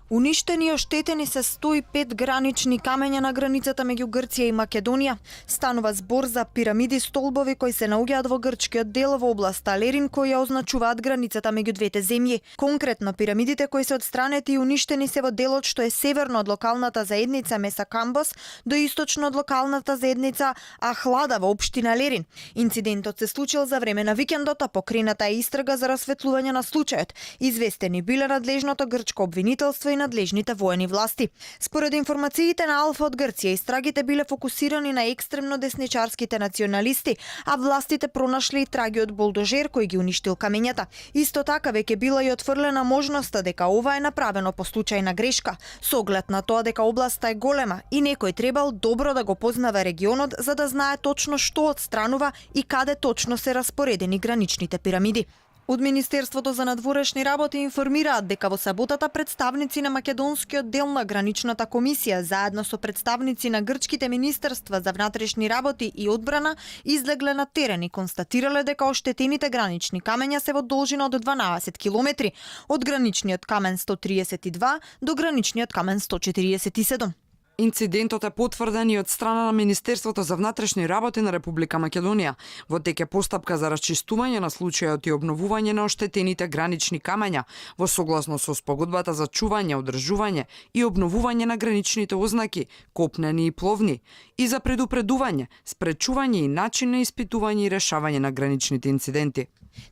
Уништени и оштетени се 105 гранични камења на границата меѓу Грција и Македонија. Станува збор за пирамиди столбови кои се наоѓаат во грчкиот дел во област Алерин, кои ја означуваат границата меѓу двете земји. Конкретно, пирамидите кои се отстранети и уништени се во делот што е северно од локалната заедница Меса Камбос до источно од локалната заедница Ахлада во општина Алерин. Инцидентот се случил за време на викендот, а покрената е истрага за расветлување на случајот. Известени биле надлежното грчко обвинителство и надлежните воени власти. Според информациите на Алфа од Грција, истрагите биле фокусирани на екстремно десничарските националисти, а властите пронашли и трагиот булдожер кој ги уништил камењата. Исто така веќе била и отфрлена можноста дека ова е направено по случајна грешка, со оглед на тоа дека областа е голема и некој требал добро да го познава регионот за да знае точно што отстранува и каде точно се распоредени граничните пирамиди. Од Министерството за надворешни работи информираат дека во саботата представници на македонскиот дел на граничната комисија заедно со представници на грчките министерства за внатрешни работи и одбрана излегле на терен и констатирале дека оштетените гранични камења се во должина од 12 километри, од граничниот камен 132 до граничниот камен 147. Инцидентот е потврден и од страна на Министерството за внатрешни работи на Република Македонија. Во тек е постапка за расчистување на случајот и обновување на оштетените гранични камења во согласно со спогодбата за чување, одржување и обновување на граничните ознаки, копнени и пловни, и за предупредување, спречување и начин на испитување и решавање на граничните инциденти.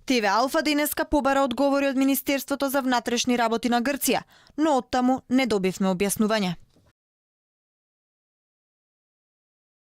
ТВ Алфа денеска побара одговори од Министерството за внатрешни работи на Грција, но оттаму не добивме објаснување.